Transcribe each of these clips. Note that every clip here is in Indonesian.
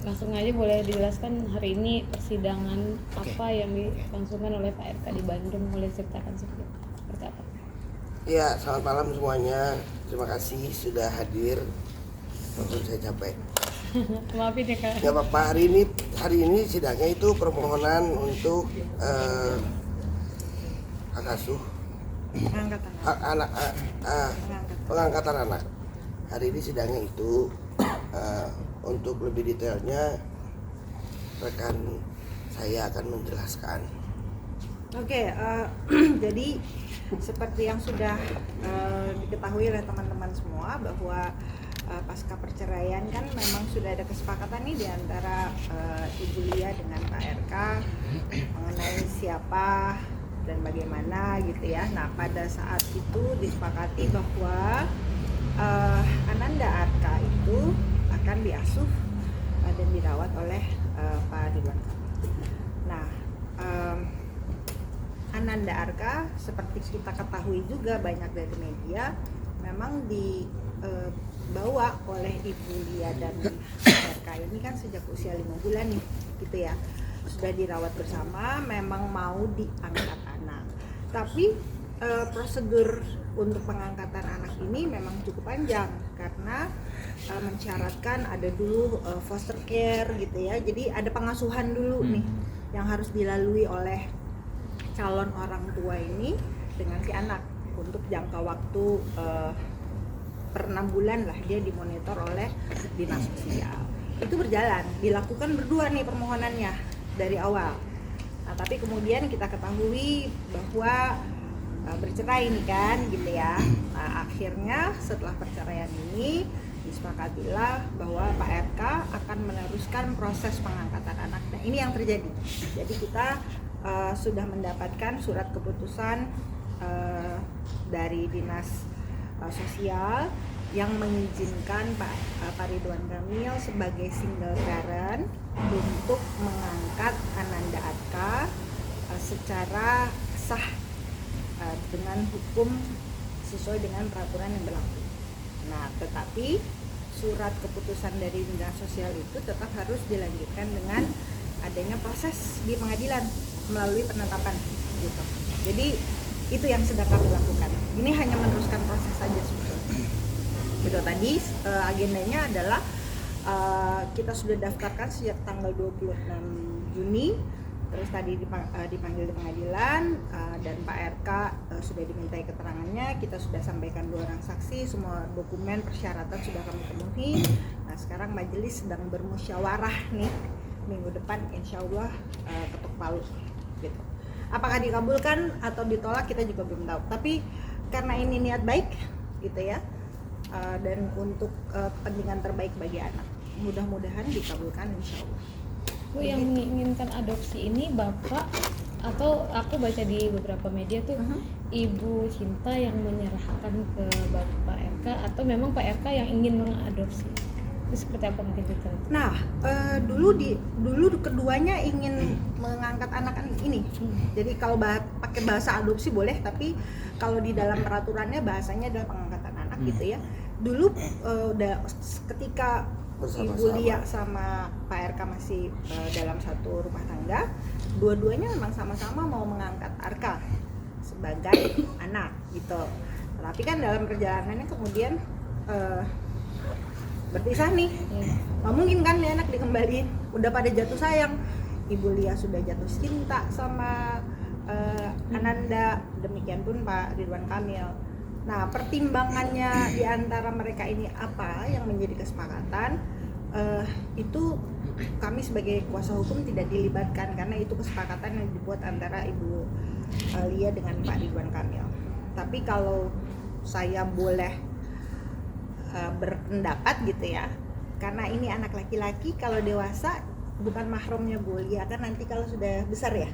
Langsung aja boleh dijelaskan hari ini persidangan apa yang dilangsungkan oleh Pak RK di Bandung, boleh ceritakan seperti apa? Ya, selamat malam semuanya. Terima kasih sudah hadir. Walaupun saya capek. Maafin ya Kak. Gak apa-apa, hari ini sidangnya itu permohonan untuk hak asuh anak, pengangkatan anak. Hari ini sidangnya itu untuk lebih detailnya rekan saya akan menjelaskan. Oke, jadi seperti yang sudah diketahui oleh teman-teman semua bahwa pasca perceraian kan memang sudah ada kesepakatan nih di antara Ibu Lia dengan Pak RK mengenai siapa dan bagaimana gitu ya. Nah, pada saat itu disepakati bahwa Ananda Arka itu akan diasuh dan dirawat oleh Pak Ridwan Kamil. Nah, Ananda Arka seperti kita ketahui juga banyak dari media memang dibawa oleh Ibu Lia dan RK ini kan sejak usia 5 bulan nih gitu ya, sudah dirawat bersama, memang mau diangkat anak, tapi prosedur untuk pengangkatan anak ini memang cukup panjang karena mensyaratkan ada dulu foster care gitu ya, jadi ada pengasuhan dulu nih yang harus dilalui oleh calon orang tua ini dengan si anak untuk jangka waktu per 6 bulan lah dia dimonitor oleh dinas sosial. Itu berjalan, dilakukan berdua nih permohonannya dari awal. Nah, tapi kemudian kita ketahui bahwa bercerai nih kan gitu ya. Nah, akhirnya setelah perceraian ini disepakatilah bahwa Pak RK akan meneruskan proses pengangkatan anak. Nah, ini yang terjadi. Jadi kita sudah mendapatkan surat keputusan dari dinas sosial yang mengizinkan Pak Ridwan Kamil sebagai single parent untuk mengangkat Ananda Arka secara sah dengan hukum sesuai dengan peraturan yang berlaku. Nah, tetapi surat keputusan dari dinas sosial itu tetap harus dilanjutkan dengan adanya proses di pengadilan melalui penetapan gitu. Jadi itu yang sedang kami lakukan. Ini hanya meneruskan proses saja sebetulnya. Gitu, tadi agendanya adalah kita sudah daftarkan sejak tanggal 26 Juni. Terus tadi dipanggil di pengadilan dan Pak RK sudah dimintai keterangannya. Kita sudah sampaikan 2 orang saksi, semua dokumen persyaratan sudah kami penuhi. Nah, sekarang majelis sedang bermusyawarah nih, minggu depan insya Allah ketuk palu gitu. Apakah dikabulkan atau ditolak kita juga belum tahu, tapi karena ini niat baik gitu ya, dan untuk kepentingan terbaik bagi anak, mudah-mudahan dikabulkan insya Allah. Bu, yang menginginkan adopsi ini Bapak atau aku baca di beberapa media tuh Ibu Cinta yang menyerahkan ke Bapak RK atau memang Pak RK yang ingin mengadopsi? Itu seperti apa mungkin cerita? Nah, dulu keduanya ingin mengangkat anak ini. Jadi kalau pakai bahasa adopsi boleh, tapi kalau di dalam peraturannya bahasanya adalah pengangkatan anak gitu ya. Dulu udah ketika Bersama-sama. Ibu Lia sama Pak RK masih dalam satu rumah tangga, dua-duanya memang sama-sama mau mengangkat Arka sebagai anak gitu. Tapi kan dalam perjalanannya kemudian berpisah nih, nggak mungkin kan nih anak dikembaliin, udah pada jatuh sayang, Ibu Lia sudah jatuh cinta sama Ananda, demikian pun Pak Ridwan Kamil. Nah, pertimbangannya di antara mereka ini apa yang menjadi kesepakatan, itu kami sebagai kuasa hukum tidak dilibatkan karena itu kesepakatan yang dibuat antara Ibu Lia dengan Pak Ridwan Kamil. Tapi kalau saya boleh berpendapat gitu ya, karena ini anak laki-laki, kalau dewasa bukan mahramnya Bu Lia kan nanti kalau sudah besar ya.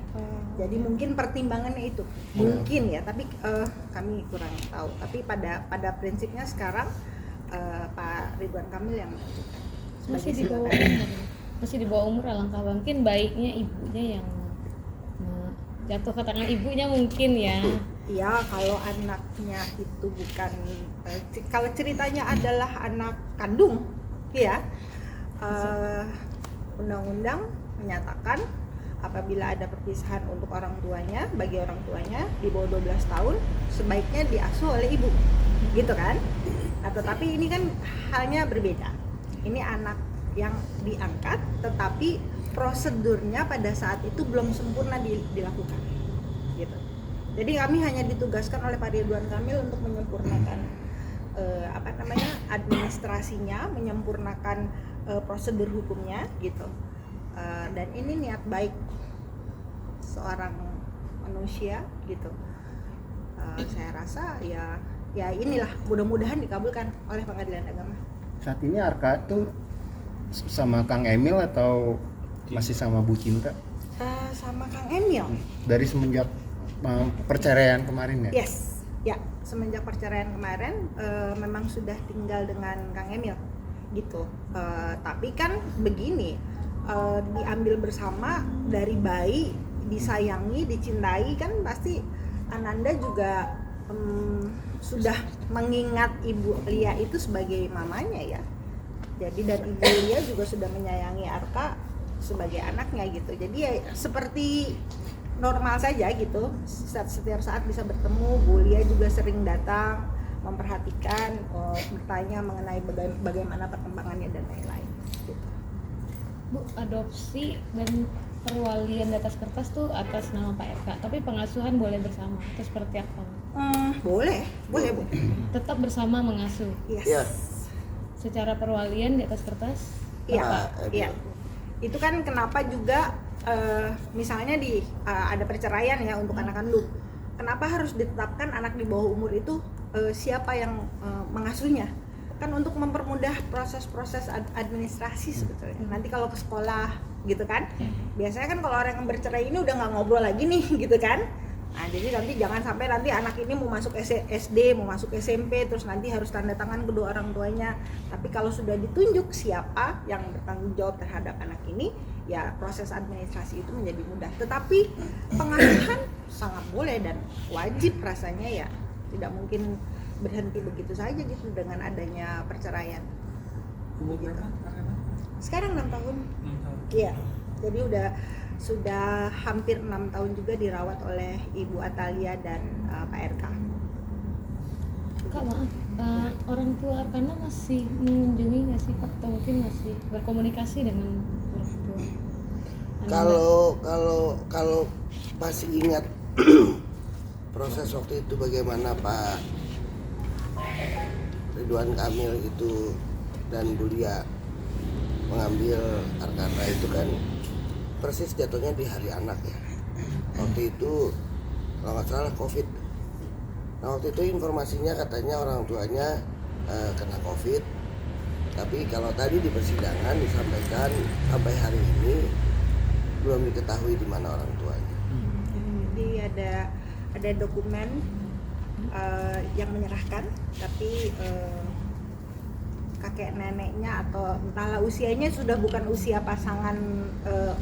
Jadi mungkin pertimbangannya itu mungkin ya, tapi kami kurang tahu. Tapi pada prinsipnya sekarang Pak Ridwan Kamil yang masih di bawah umur, alangkah mungkin baiknya ibunya yang jatuh ke tangan ibunya mungkin ya. Iya, kalau anaknya itu bukan kalau ceritanya adalah anak kandung ya, undang-undang menyatakan apabila ada perpisahan untuk orang tuanya, bagi orang tuanya di bawah 12 tahun sebaiknya diasuh oleh ibu, gitu kan? Nah, tetapi ini kan halnya berbeda. Ini anak yang diangkat, tetapi prosedurnya pada saat itu belum sempurna dilakukan, gitu. Jadi kami hanya ditugaskan oleh Pak Ridwan Kamil untuk menyempurnakan administrasinya, menyempurnakan prosedur hukumnya, gitu. Dan ini niat baik seorang manusia, gitu. Saya rasa ya inilah, mudah-mudahan dikabulkan oleh Pengadilan Agama. Saat ini Arka tuh sama Kang Emil atau masih sama Bu Cinta? Sama Kang Emil. Dari semenjak perceraian kemarin ya? Yes, ya, semenjak perceraian kemarin memang sudah tinggal dengan Kang Emil, gitu. Tapi kan begini, diambil bersama dari bayi, disayangi, dicintai, kan pasti Ananda juga sudah mengingat Ibu Lia itu sebagai mamanya ya. Jadi dan Ibu Lia juga sudah menyayangi Arka sebagai anaknya, gitu. Jadi ya seperti normal saja, gitu. Setiap saat bisa bertemu. Bu Lia juga sering datang, memperhatikan, bertanya mengenai bagaimana perkembangannya dan lain-lain, gitu. Bu, adopsi dan perwalian di atas kertas tuh atas nama Pak RK, tapi pengasuhan boleh bersama atau seperti apa? Boleh Bu. Tetap bersama mengasuh. Yes. Iya. Secara perwalian di atas kertas? Iya. Itu kan kenapa juga misalnya ada perceraian ya untuk anak kandung. Kenapa harus ditetapkan anak di bawah umur itu siapa yang mengasuhnya? Kan untuk mempermudah proses-proses administrasi sebetulnya. Nanti kalau ke sekolah gitu kan, biasanya kan kalau orang yang bercerai ini udah nggak ngobrol lagi nih, gitu kan. Nah, jadi nanti jangan sampai nanti anak ini mau masuk SD, mau masuk SMP, terus nanti harus tanda tangan kedua orang tuanya. Tapi kalau sudah ditunjuk siapa yang bertanggung jawab terhadap anak ini, ya proses administrasi itu menjadi mudah. Tetapi pengasuhan sangat boleh dan wajib rasanya ya, tidak mungkin berhenti begitu saja gitu dengan adanya perceraian. Umur berapa? Sekarang 6 tahun. 6 tahun. Iya. Jadi sudah hampir 6 tahun juga dirawat oleh Ibu Atalia dan Pak RK. Kak, maaf, orang tua Arkana masih mengunjungi nggak sih Kak? Atau mungkin masih berkomunikasi dengan orang tua? Kalau masih ingat proses waktu itu bagaimana Pak Ridwan Kamil itu dan Bu Lia mengambil Arkana itu kan persis jatuhnya di hari anak ya. Waktu itu kalau nggak salah COVID. Nah waktu itu informasinya katanya orang tuanya kena COVID. Tapi kalau tadi di persidangan disampaikan sampai hari ini belum diketahui di mana orang tuanya. Jadi ada dokumen yang menyerahkan, tapi kakek neneknya atau entahlah usianya sudah bukan usia pasangan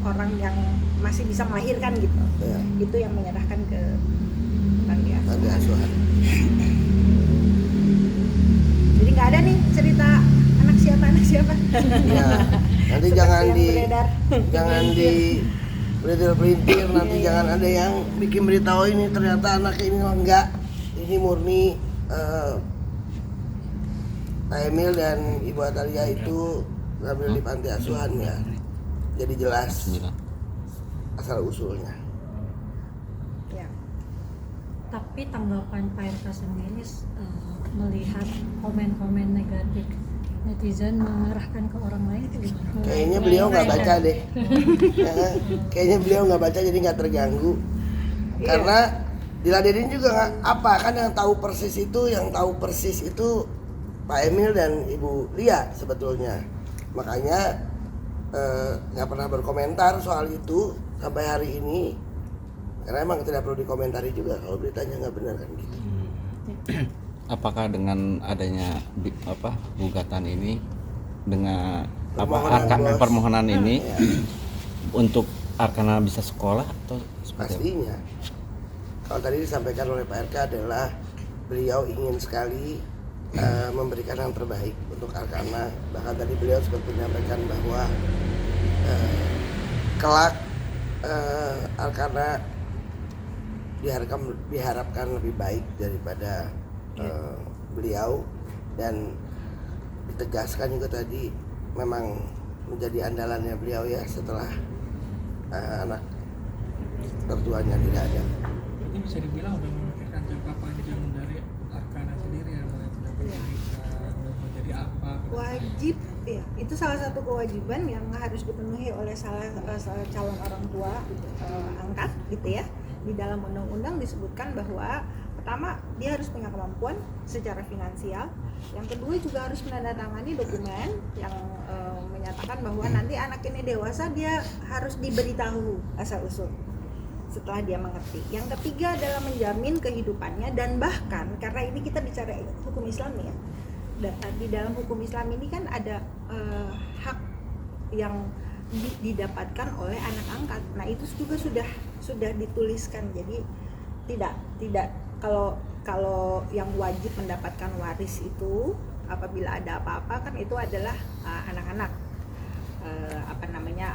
orang yang masih bisa melahirkan gitu. Ya. Itu yang menyerahkan ke panti Panti asuhan. asuhan. Jadi nggak ada nih cerita anak siapa. Ya, nanti Seperti jangan yang beredar. jangan di pelintir nanti Iya. jangan ada yang bikin berita oh ini ternyata anak ini enggak, ini murni Pak Emil dan Ibu Atalia itu ngambil di panti asuhan ya, jadi jelas asal usulnya. Ya. Tapi tanggapan Pak RK sendiri melihat komen-komen negatif netizen mengarahkan ke orang lain itu gimana? Kayaknya beliau nggak baca deh. Ya, kayaknya beliau nggak baca jadi nggak terganggu. Iya. Karena diladenin juga nggak apa kan yang tahu persis itu Pak Emil dan Ibu Lia sebetulnya. Makanya nggak pernah berkomentar soal itu sampai hari ini. Karena emang tidak perlu dikomentari juga kalau beritanya nggak benar kan gitu. Apakah dengan adanya gugatan ini dengan permohonan ini Ya, untuk Arkana bisa sekolah atau seperti apa? pastinya. Kalau tadi disampaikan oleh Pak RK adalah beliau ingin sekali memberikan yang terbaik untuk Arkana. Bahkan tadi beliau sempat menyampaikan bahwa kelak Arkana diharapkan lebih baik daripada beliau, dan ditegaskan juga tadi memang menjadi andalannya beliau ya setelah anak tertuanya tidak ada. Ini bisa dibilang udah memikirkan jangka panjang dari Arkana sendiri ya, menjadi apa? Wajib ya, itu salah satu kewajiban yang harus dipenuhi oleh salah calon orang tua angkat gitu ya. Di dalam undang-undang disebutkan bahwa pertama dia harus punya kemampuan secara finansial, yang kedua juga harus menandatangani dokumen yang menyatakan bahwa nanti anak ini dewasa, dia harus diberitahu asal usul setelah dia mengerti. Yang ketiga adalah menjamin kehidupannya, dan bahkan karena ini kita bicara hukum Islam ya, di dalam hukum Islam ini kan ada hak yang didapatkan oleh anak angkat. Nah itu juga sudah dituliskan. Jadi tidak kalau yang wajib mendapatkan waris itu apabila ada apa-apa kan itu adalah anak-anak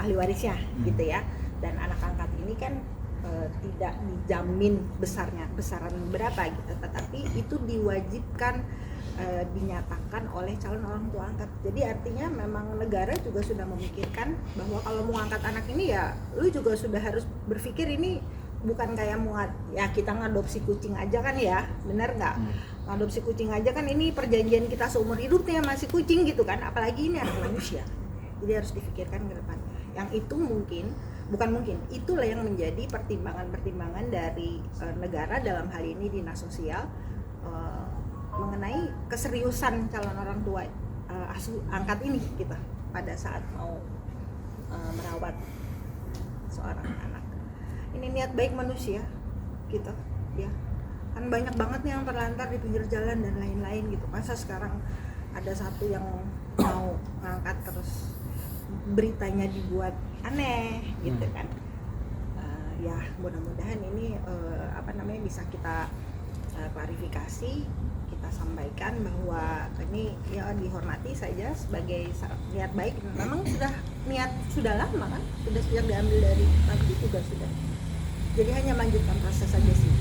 ahli warisnya gitu ya. Dan anak angkat ini kan tidak dijamin besaran berapa gitu, tetapi itu diwajibkan dinyatakan oleh calon orang tua angkat. Jadi artinya memang negara juga sudah memikirkan bahwa kalau mau angkat anak ini ya lu juga sudah harus berpikir ini bukan kayak ya kita ngadopsi kucing aja kan ya, benar nggak? Ngadopsi kucing aja kan ini perjanjian kita seumur hidupnya masih kucing gitu kan, apalagi ini anak manusia. Jadi harus difikirkan ke depan. Yang itu itulah yang menjadi pertimbangan dari negara dalam hal ini dinas sosial mengenai keseriusan calon orang tua asuh angkat ini gitu pada saat mau merawat seorang anak. Ini niat baik manusia gitu ya. Kan banyak banget nih yang terlantar di pinggir jalan dan lain-lain gitu. Masa sekarang ada satu yang mau ngangkat terus beritanya dibuat aneh gitu kan. Ya mudah-mudahan ini bisa kita klarifikasi, kita sampaikan bahwa ini ya dihormati saja sebagai niat baik. Memang sudah lama kan, sudah sejak diambil dari pabrik juga sudah. Jadi hanya melanjutkan proses saja sih.